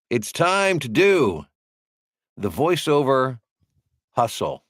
It's time to do the voiceover hustle.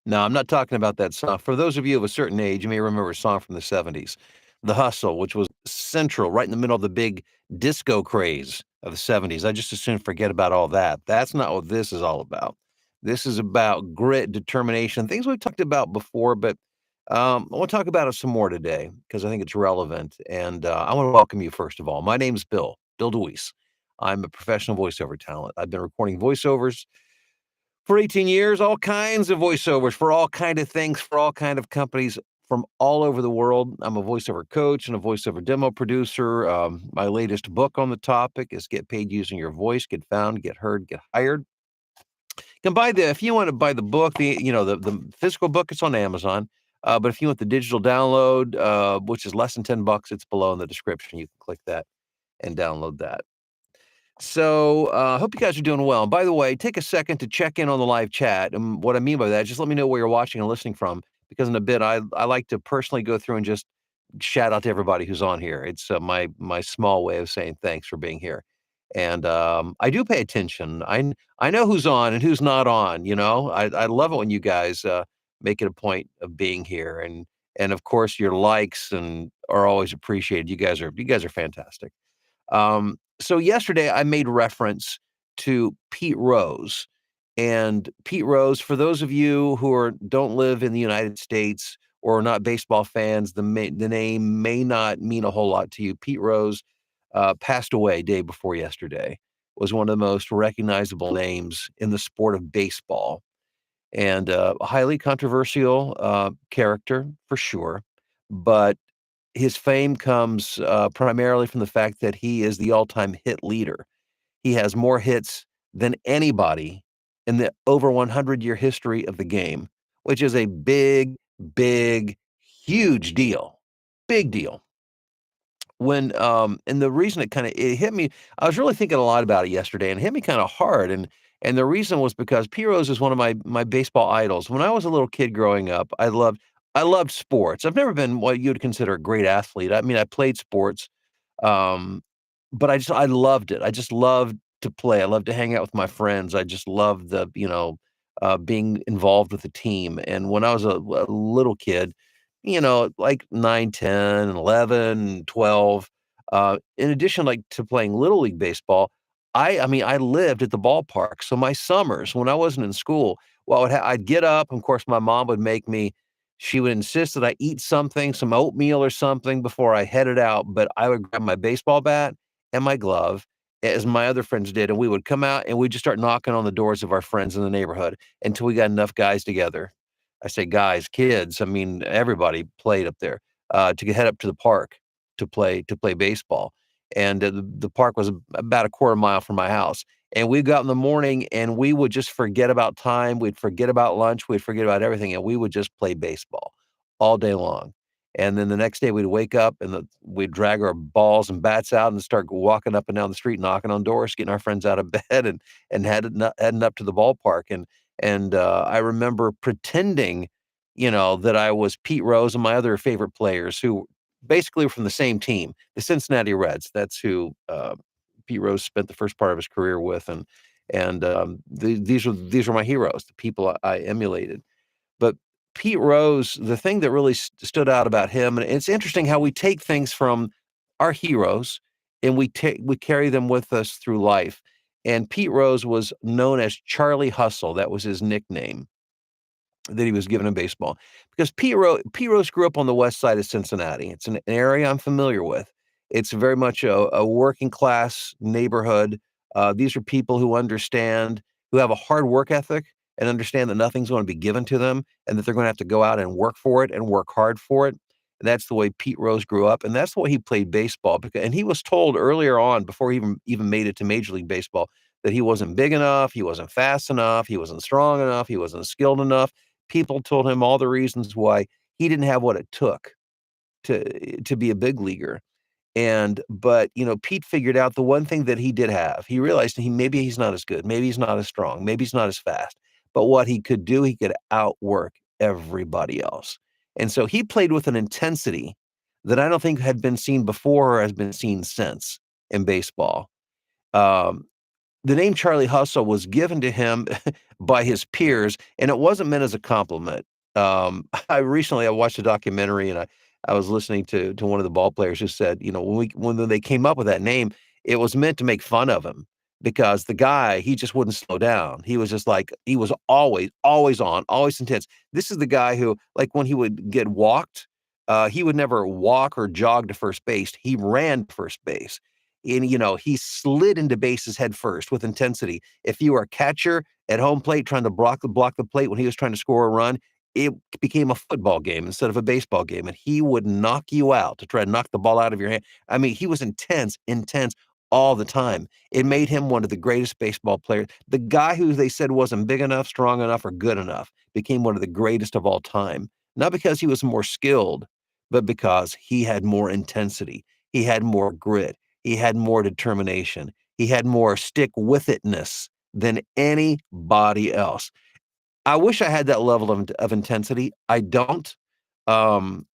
Now, I'm not talking about that song. For those of you of a certain age, you may remember a song from the 70s, The Hustle, which was central right in the middle of the big disco craze of the 70s. I just as soon forget about all that. That's not what this is all about. This is about grit, determination, things we've talked about before, but I want to talk about it some more today because I think it's relevant. And I want to welcome you, first of all. My name's Bill DeWeese. I'm a professional voiceover talent. I've been recording voiceovers for 18 years, all kinds of voiceovers for all kind of things, for all kind of companies from all over the world. I'm a voiceover coach and a voiceover demo producer. My latest book on the topic is Get Paid Using Your Voice, Get Found, Get Heard, Get Hired. You can buy if you want to buy the book, the physical book, it's on Amazon. But if you want the digital download, which is less than $10, it's below in the description. You can click that and download that. So, hope you guys are doing well. And by the way, take a second to check in on the live chat. And what I mean by that, just let me know where you're watching and listening from, because in a bit, I like to personally go through and just shout out to everybody who's on here. It's my small way of saying thanks for being here. And I do pay attention. I know who's on and who's not on. I love it when you guys make it a point of being here, and of course your likes and are always appreciated. You guys are fantastic. So yesterday I made reference to Pete Rose. And Pete Rose, for those of you who don't live in the United States or are not baseball fans, the name may not mean a whole lot to you. Pete Rose passed away day before yesterday. Was one of the most recognizable names in the sport of baseball, and a highly controversial character for sure. But his fame comes primarily from the fact that he is the all-time hit leader. He has more hits than anybody in the over 100-year history of the game, which is a big, big, huge deal. Big deal. And the reason it hit me, I was really thinking a lot about it yesterday, and it hit me kinda hard, and the reason was because Pete Rose is one of my baseball idols. When I was a little kid growing up, I loved sports. I've never been what you'd consider a great athlete. I mean, I played sports, um, but I loved it. I just loved to play. I loved to hang out with my friends. I just loved being involved with the team. And when I was a little kid, like 9, 10, 11, 12, in addition, like, to playing Little League baseball, I mean, I lived at the ballpark. So my summers when I wasn't in school, well, I'd get up. Of course, my mom would make me she would insist that I eat something, some oatmeal or something before I headed out, but I would grab my baseball bat and my glove, as my other friends did, and we would come out and we'd just start knocking on the doors of our friends in the neighborhood until we got enough guys together. I say guys, kids, I mean, everybody played up there, to head up to the park to play baseball. And the park was about a quarter mile from my house. And we'd go out in the morning and we would just forget about time. We'd forget about lunch. We'd forget about everything. And we would just play baseball all day long. And then the next day we'd wake up and we'd drag our balls and bats out and start walking up and down the street, knocking on doors, getting our friends out of bed and heading up to the ballpark. And I remember pretending, that I was Pete Rose and my other favorite players who basically were from the same team, the Cincinnati Reds. That's who Pete Rose spent the first part of his career with, and these were my heroes, the people I emulated. But Pete Rose, the thing that really stood out about him, and it's interesting how we take things from our heroes and we carry them with us through life. And Pete Rose was known as Charlie Hustle. That was his nickname that he was given in baseball, because Pete Rose grew up on the west side of Cincinnati. It's an area I'm familiar with. It's very much a working class neighborhood. These are people who have a hard work ethic and understand that nothing's going to be given to them and that they're going to have to go out and work for it and work hard for it. And that's the way Pete Rose grew up, and that's the way he played baseball. And he was told earlier on, before he even made it to Major League Baseball, that he wasn't big enough, he wasn't fast enough, he wasn't strong enough, he wasn't skilled enough. People told him all the reasons why he didn't have what it took to be a big leaguer. But Pete figured out the one thing that he did have. He realized maybe he's not as good, maybe he's not as strong, maybe he's not as fast. But what he could do, he could outwork everybody else. And so he played with an intensity that I don't think had been seen before or has been seen since in baseball. Um, the name Charlie Hustle was given to him by his peers, and it wasn't meant as a compliment. I watched a documentary, and I was listening to one of the ball players who said, when they came up with that name, it was meant to make fun of him because the guy, he just wouldn't slow down. He was just like he was always on, always intense. This is the guy who, like, when he would get walked, he would never walk or jog to first base. He ran to first base. And, he slid into bases head first with intensity. If you were a catcher at home plate trying to block the plate when he was trying to score a run, it became a football game instead of a baseball game, and he would knock you out to try to knock the ball out of your hand. I mean, he was intense all the time. It made him one of the greatest baseball players. The guy who they said wasn't big enough, strong enough, or good enough became one of the greatest of all time. Not because he was more skilled, but because he had more intensity. He had more grit. He had more determination. He had more stick with itness than anybody else. I wish I had that level of intensity. I don't. Um,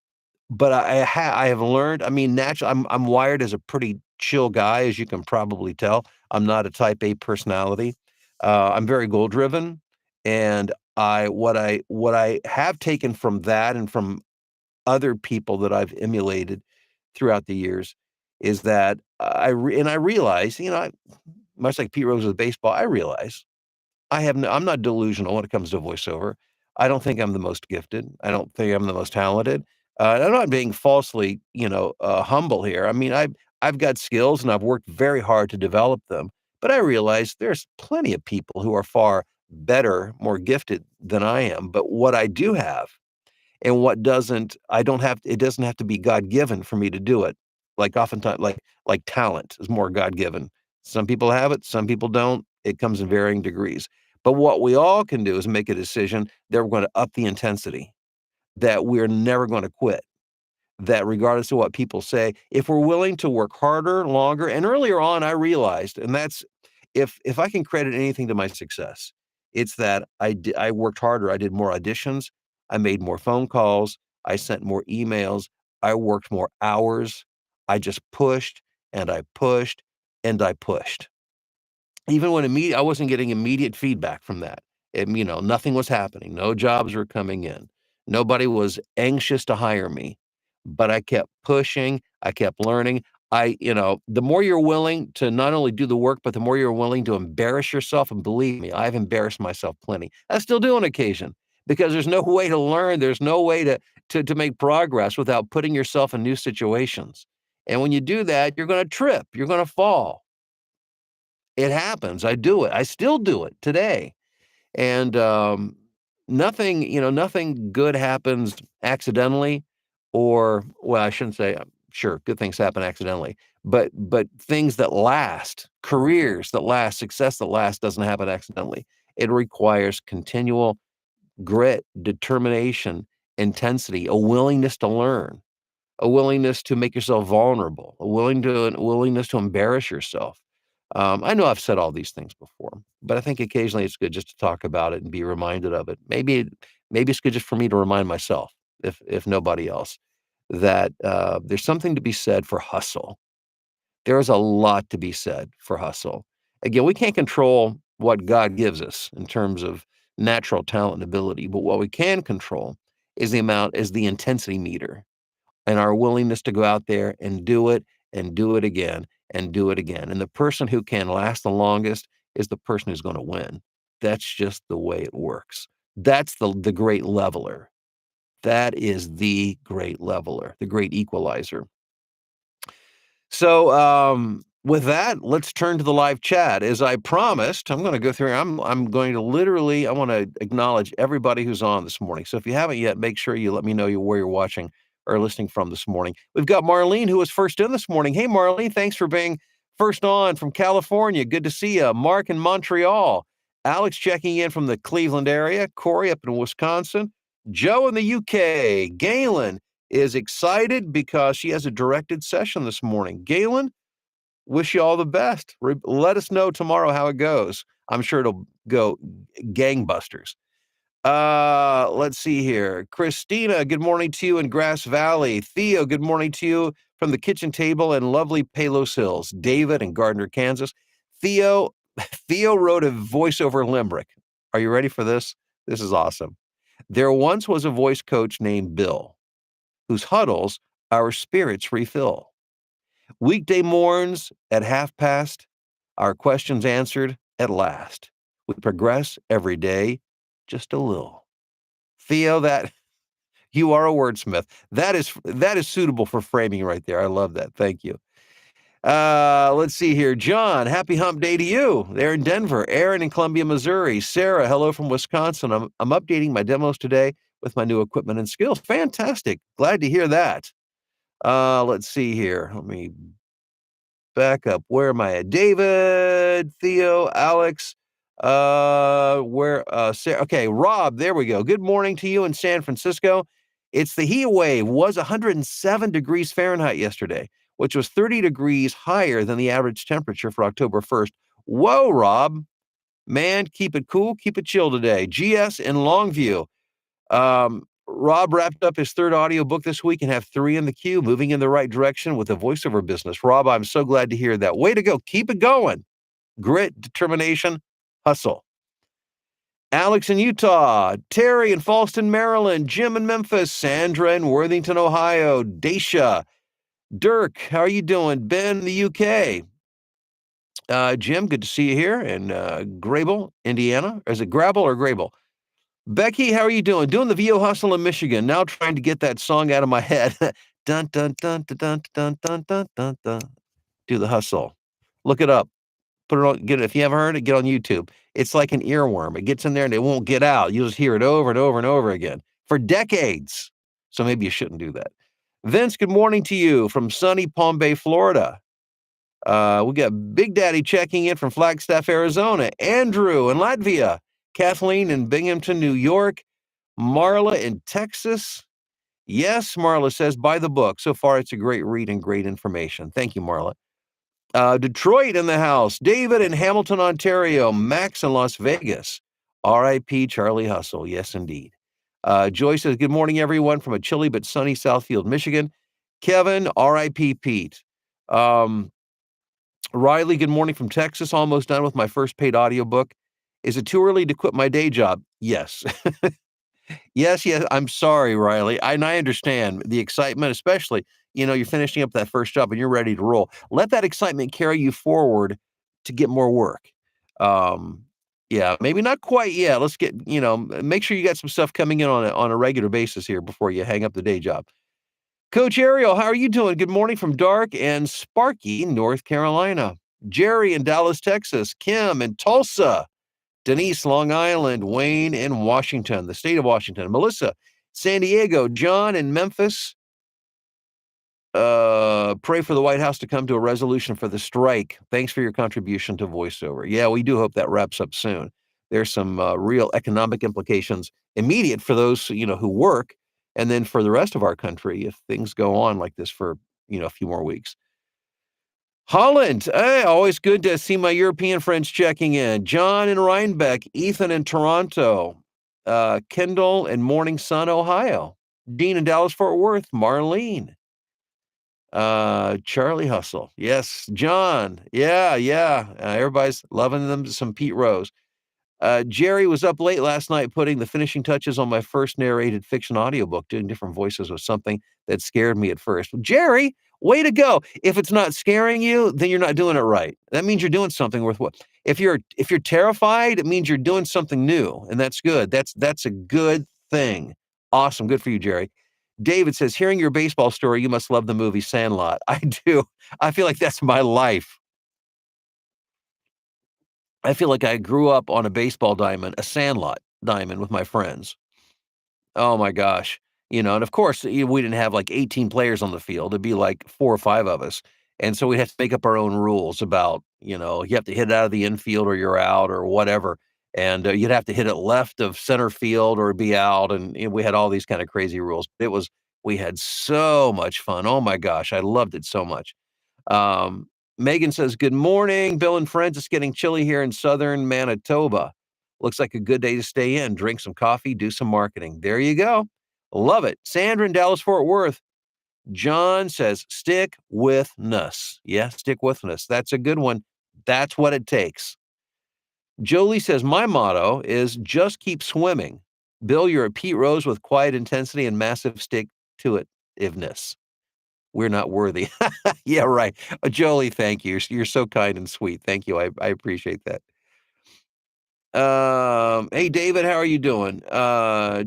but I have learned. I mean, naturally, I'm wired as a pretty chill guy, as you can probably tell. I'm not a type A personality. I'm very goal driven, and what I have taken from that and from other people that I've emulated throughout the years is that I realize, much like Pete Rose with baseball, I realize I'm not delusional when it comes to voiceover. I don't think I'm the most gifted. I don't think I'm the most talented. I'm not being falsely, humble here. I mean, I've got skills and I've worked very hard to develop them. But I realize there's plenty of people who are far better, more gifted than I am. But what I do have and what doesn't I don't have it doesn't have to be God given for me to do it. Like oftentimes like talent is more God given. Some people have it, some people don't. It comes in varying degrees. But what we all can do is make a decision that we're going to up the intensity, that we're never going to quit, that regardless of what people say, if we're willing to work harder, longer, and earlier on, I realized, and that's if I can credit anything to my success, it's that I worked harder. I did more auditions. I made more phone calls. I sent more emails. I worked more hours. I just pushed and I pushed and I pushed. Even when I wasn't getting immediate feedback from that. Nothing was happening. No jobs were coming in. Nobody was anxious to hire me, but I kept pushing. I kept learning. The more you're willing to not only do the work, but the more you're willing to embarrass yourself. And believe me, I've embarrassed myself plenty. I still do on occasion because there's no way to learn. There's no way to make progress without putting yourself in new situations. And when you do that, you're going to trip. You're going to fall. It happens. I do it. I still do it today. And, nothing good happens accidentally well, I shouldn't say, sure, good things happen accidentally, but things that last, careers that last, success that lasts doesn't happen accidentally. It requires continual grit, determination, intensity, a willingness to learn, a willingness to make yourself vulnerable, a willingness to embarrass yourself. I know I've said all these things before, but I think occasionally it's good just to talk about it and be reminded of it. Maybe it's good just for me to remind myself, if nobody else, that there's something to be said for hustle. There is a lot to be said for hustle. Again, we can't control what God gives us in terms of natural talent and ability, but what we can control is the intensity meter and our willingness to go out there and do it again and do it again. And the person who can last the longest is the person who's going to win. That's just the way it works. That's the great leveler. That is the great leveler, the great equalizer. So, with that, let's turn to the live chat. As I promised, I'm gonna go through I'm going to literally I wanna acknowledge everybody who's on this morning. So if you haven't yet, make sure you let me know where you're watching or listening from this morning. We've got Marlene, who was first in this morning. Hey, Marlene, thanks for being first on from California. Good to see you. Mark in Montreal. Alex checking in from the Cleveland area. Corey up in Wisconsin. Joe in the UK. Galen is excited because she has a directed session this morning. Galen, wish you all the best. Let us know tomorrow how it goes. I'm sure it'll go gangbusters. Let's see here. Christina, good morning to you in Grass Valley. Theo, good morning to you from the kitchen table in lovely Palos Hills. David in Gardner, Kansas. Theo Theo wrote a voiceover limerick. Are you ready for this? This is awesome. There once was a voice coach named Bill, whose huddles our spirits refill. Weekday morns at half past, our questions answered at last. We progress every day just a little. Theo, that you are a wordsmith. That is suitable for framing right there. I love that. Thank you. Let's see here. John, happy hump day to you there in Denver. Aaron in Columbia, Missouri. Sarah, hello from Wisconsin. I'm updating my demos today with my new equipment and skills. Fantastic. Glad to hear that. Let's see here. Let me back up. Where am I at? David, Theo, Alex, Sarah, okay, Rob, there we go. Good morning to you in San Francisco. It's the heat wave, was 107 degrees Fahrenheit yesterday, which was 30 degrees higher than the average temperature for October 1st. Whoa, Rob, man, keep it cool, keep it chill today. GS in Longview. Rob wrapped up his third audiobook this week and have 3 in the queue, moving in the right direction with the voiceover business. Rob, I'm so glad to hear that. Way to go. Keep it going. Grit, determination, hustle. Alex in Utah, Terry in Falston, Maryland, Jim in Memphis, Sandra in Worthington, Ohio, Daisha, Dirk, how are you doing? Ben in the UK. Jim, good to see you here in Grable, Indiana. Is it Grable or Grable? Becky, how are you doing? Doing the VO hustle in Michigan. Now trying to get that song out of my head. Dun dun dun dun dun dun dun dun dun dun. Do the hustle. Look it up. Put it on. Get it. If you haven't heard it, get on YouTube. It's like an earworm. It gets in there and it won't get out. You'll just hear it over and over and over again for decades. So maybe you shouldn't do that. Vince, good morning to you from sunny Palm Bay, Florida. We got Big Daddy checking in from Flagstaff, Arizona. Andrew in Latvia. Kathleen in Binghamton, New York. Marla in Texas. Yes, Marla says, buy the book. So far, it's a great read and great information. Thank you, Marla. Detroit in the house. David in Hamilton, Ontario. Max in Las Vegas. R.I.P. Charlie Hustle. Yes, indeed. Joy says, good morning, everyone, from a chilly but sunny Southfield, Michigan. Kevin, R.I.P. Pete. Riley, good morning from Texas. Almost done with my first paid audiobook. Is it too early to quit my day job? Yes. Yes. I'm sorry, Riley. I understand the excitement, especially, you're finishing up that first job and you're ready to roll. Let that excitement carry you forward to get more work. Yeah, maybe not quite yet. Let's get, make sure you got some stuff coming in on a regular basis here before you hang up the day job. Coach Ariel, how are you doing? Good morning from dark and Sparky, North Carolina. Jerry in Dallas, Texas. Kim in Tulsa. Denise, Long Island. Wayne in Washington, the state of Washington. Melissa, San Diego. John in Memphis. Pray for the White House to come to a resolution for the strike. Thanks for your contribution to voiceover. Yeah, we do hope that wraps up soon. There's some real economic implications immediate for those, who work, and then for the rest of our country if things go on like this for, a few more weeks. Holland, hey, always good to see my European friends checking in. John in Rhinebeck, Ethan in Toronto, Kendall in Morning Sun, Ohio, Dean in Dallas, Fort Worth, Marlene, Charlie Hustle. Yes, John. Yeah. Everybody's loving them. Some Pete Rose. Jerry was up late last night putting the finishing touches on my first narrated fiction audiobook. Doing different voices was something that scared me at first. Jerry, way to go. If it's not scaring you, then you're not doing it right. That means you're doing something worth what. If you're terrified, it means you're doing something new, and that's good. That's a good thing. Awesome. Good for you, Jerry. David says, hearing your baseball story, you must love the movie Sandlot. I do. I feel like that's my life. I feel like I grew up on a baseball diamond, a Sandlot diamond with my friends. Oh my gosh. And of course, we didn't have like 18 players on the field. It'd be like 4 or 5 of us. And so we'd have to make up our own rules about, you have to hit it out of the infield or you're out or whatever. And you'd have to hit it left of center field or be out. And we had all these kind of crazy rules. We had so much fun. Oh my gosh. I loved it so much. Megan says, good morning, Bill and friends. It's getting chilly here in southern Manitoba. Looks like a good day to stay in, drink some coffee, do some marketing. There you go. Love it. Sandra in Dallas, Fort Worth. John says, stick with us. Yeah, stick with us. That's a good one. That's what it takes. Jolie says, my motto is just keep swimming. Bill, you're a Pete Rose with quiet intensity and massive stick to itiveness. We're not worthy. Yeah, right. Jolie, thank you. You're so kind and sweet. Thank you. I appreciate that. Hey David, how are you doing?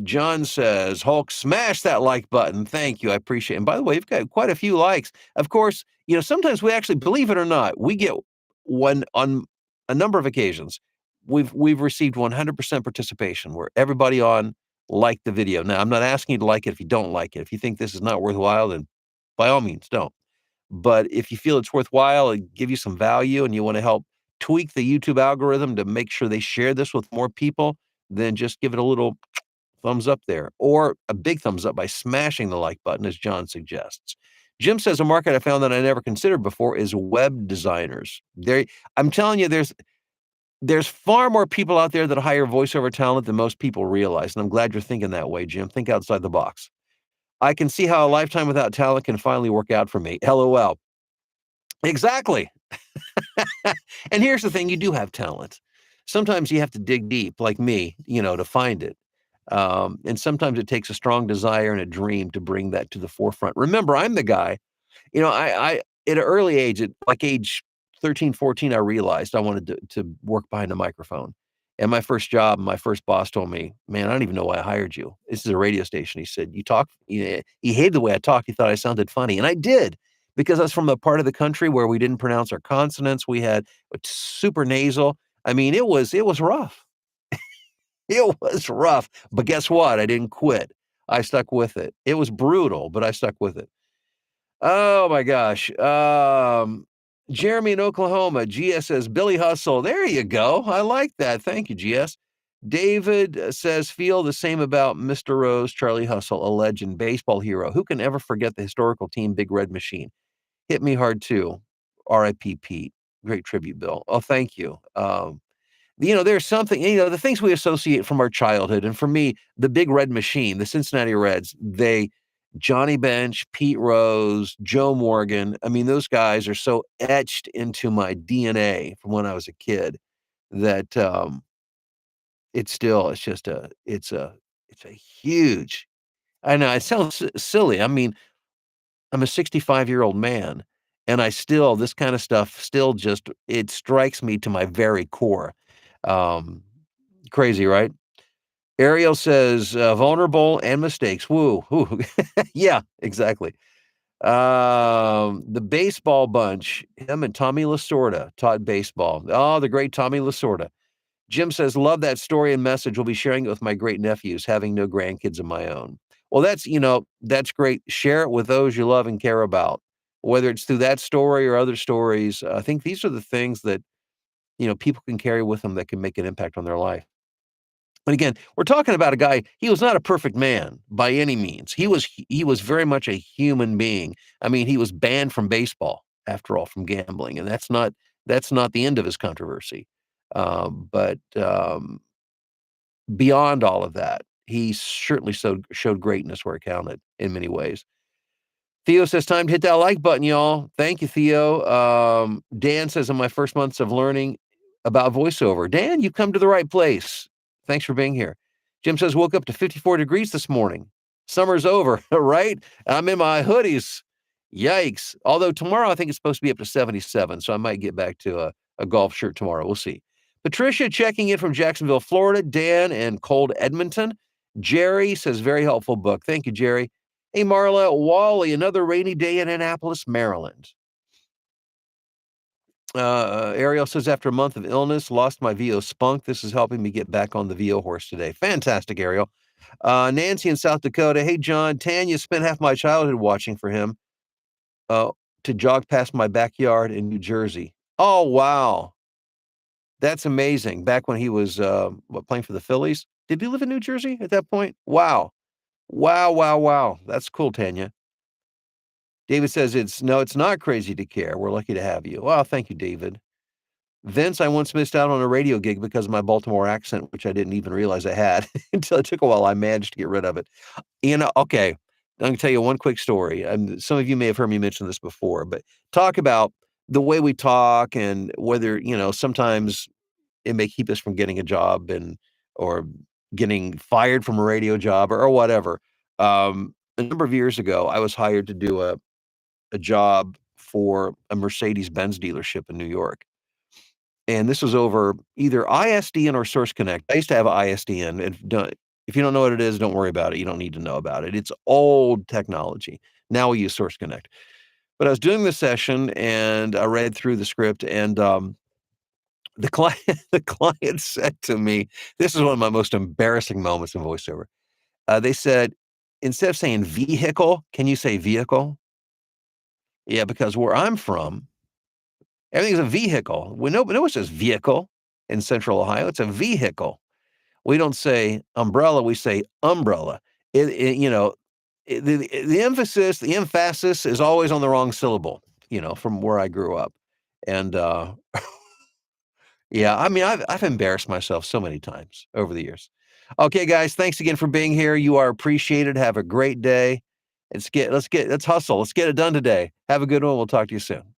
John says, Hulk, smash that like button. Thank you. I appreciate it. And by the way, you've got quite a few likes. Of course, sometimes we actually believe it or not, we get one on a number of occasions. We've received 100% participation where everybody on liked the video. Now, I'm not asking you to like it if you don't like it. If you think this is not worthwhile, then by all means, don't. But if you feel it's worthwhile and give you some value and you want to help tweak the YouTube algorithm to make sure they share this with more people, then just give it a little thumbs up there or a big thumbs up by smashing the like button, as John suggests. Jim says a market I found that I never considered before is web designers. I'm telling you, there's far more people out there that hire voiceover talent than most people realize. And I'm glad you're thinking that way, Jim. Think outside the box. I can see how a lifetime without talent can finally work out for me. LOL. Exactly. And here's the thing, you do have talent. Sometimes you have to dig deep, like me, to find it. And sometimes it takes a strong desire and a dream to bring that to the forefront. Remember, I'm the guy, I at an early age, at like age 13, 14, I realized I wanted to work behind a microphone. And my first job, my first boss told me, man, I don't even know why I hired you. This is a radio station. He said, you talk, he hated the way I talked. He thought I sounded funny. And I did, because I was from a part of the country where we didn't pronounce our consonants. We had a super nasal. I mean, it was rough. It was rough. But guess what? I didn't quit. I stuck with it. It was brutal, but I stuck with it. Oh my gosh. Jeremy in Oklahoma, GS says, Billy Hustle. There you go. I like that. Thank you, GS. David says, feel the same about Mr. Rose, Charlie Hustle, a legend, baseball hero. Who can ever forget the historical team, Big Red Machine? Hit me hard too. R.I.P. Pete. Great tribute, Bill. Oh, thank you. There's something, the things we associate from our childhood. And for me, the Big Red Machine, the Cincinnati Reds, Johnny Bench, Pete Rose, Joe Morgan. I mean, those guys are so etched into my DNA from when I was a kid that it's a huge. I know it sounds silly. I mean, I'm a 65-year-old man, and this kind of stuff still just it strikes me to my very core. Um, Crazy, right? Ariel says, vulnerable and mistakes. Woo. Woo. Yeah, exactly. The baseball bunch, him and Tommy Lasorda taught baseball. Oh, the great Tommy Lasorda. Jim says, love that story and message. We'll be sharing it with my great nephews, having no grandkids of my own. Well, that's great. Share it with those you love and care about, whether it's through that story or other stories. I think these are the things that, people can carry with them that can make an impact on their life. But again, we're talking about a guy, he was not a perfect man by any means. He was very much a human being. I mean, he was banned from baseball, after all, from gambling, and that's not the end of his controversy. But beyond all of that, he certainly showed greatness where it counted in many ways. Theo says, time to hit that like button, y'all. Thank you, Theo. Dan says, in my first months of learning about voiceover. Dan, you've come to the right place. Thanks for being here. Jim says, woke up to 54 degrees this morning. Summer's over, right? I'm in my hoodies. Yikes. Although tomorrow I think it's supposed to be up to 77, so I might get back to a golf shirt tomorrow. We'll see. Patricia checking in from Jacksonville, Florida. Dan in cold Edmonton. Jerry says, very helpful book. Thank you, Jerry. Hey, Marla, Wally, another rainy day in Annapolis, Maryland. Ariel says, after a month of illness, lost my VO spunk. This is helping me get back on the VO horse today. Fantastic, Ariel. Nancy in South Dakota. Hey, John, Tanya spent half my childhood watching for him to jog past my backyard in New Jersey. Oh, wow. That's amazing. Back when he was playing for the Phillies. Did he live in New Jersey at that point? Wow. Wow, wow, wow. That's cool, Tanya. David says, it's not crazy to care. We're lucky to have you. Well, thank you, David. Vince, I once missed out on a radio gig because of my Baltimore accent, which I didn't even realize I had until it took a while. I managed to get rid of it. Okay, I'm going to tell you one quick story. Some of you may have heard me mention this before, but talk about the way we talk and whether, sometimes it may keep us from getting a job or getting fired from a radio job or whatever. A number of years ago, I was hired to do a job for a Mercedes-Benz dealership in New York. And this was over either ISDN or Source Connect. I used to have a ISDN, and if you don't know what it is, don't worry about it. You don't need to know about it. It's old technology. Now we use Source Connect. But I was doing the session, and I read through the script, and, the client the client said to me, this is one of my most embarrassing moments in voiceover. They said, "Instead of saying vehicle, can you say vehicle?" Yeah, because where I'm from, everything's a vehicle. No one says vehicle in Central Ohio. It's a vehicle. We don't say umbrella, we say umbrella. It you know, the emphasis, the emphasis is always on the wrong syllable, from where I grew up. And, yeah, I mean, I've embarrassed myself so many times over the years. Okay, guys, thanks again for being here. You are appreciated. Have a great day. Let's hustle. Let's get it done today. Have a good one. We'll talk to you soon.